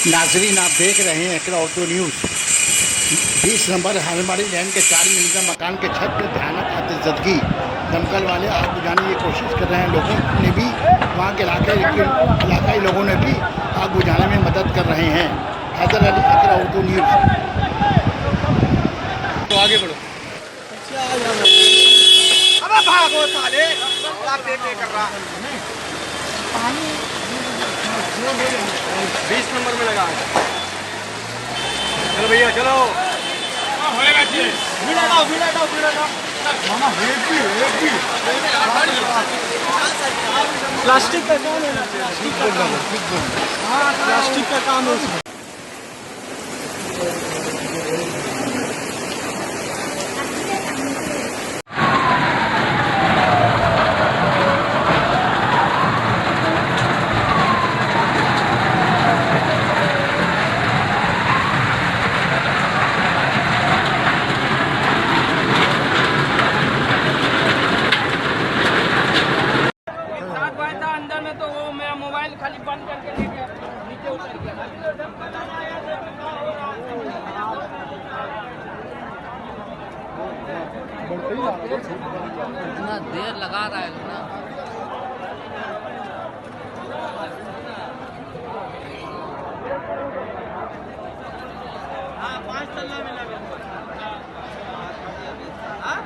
नाजरीन, आप देख रहे हैं एकरा ऑटो न्यूज़। 20 नंबर हमारी लैन के 4 मंजिला मकान के छत पर भयानक आतिशबाजी। दमकल वाले आग बुझाने की कोशिश कर रहे हैं। लोगों ने भी, वहाँ के इलाकाई लोगों ने भी आग बुझाने में मदद कर रहे हैं। हैदर अली, एकरा ऑटो न्यूज़। तो आगे बढ़ो। अबे भागो साले, पे कर रहा 20 नंबर में लगा। चलो भैया चलो। प्लास्टिक का काम है, प्लास्टिक का काम है उसमें। अंदर में तो वो मेरा मोबाइल खाली बंद करके ले गया, नीचे उतर गया। इतना देर लगा रहा है ना। हाँ 5 तल्ला में लगा। हाँ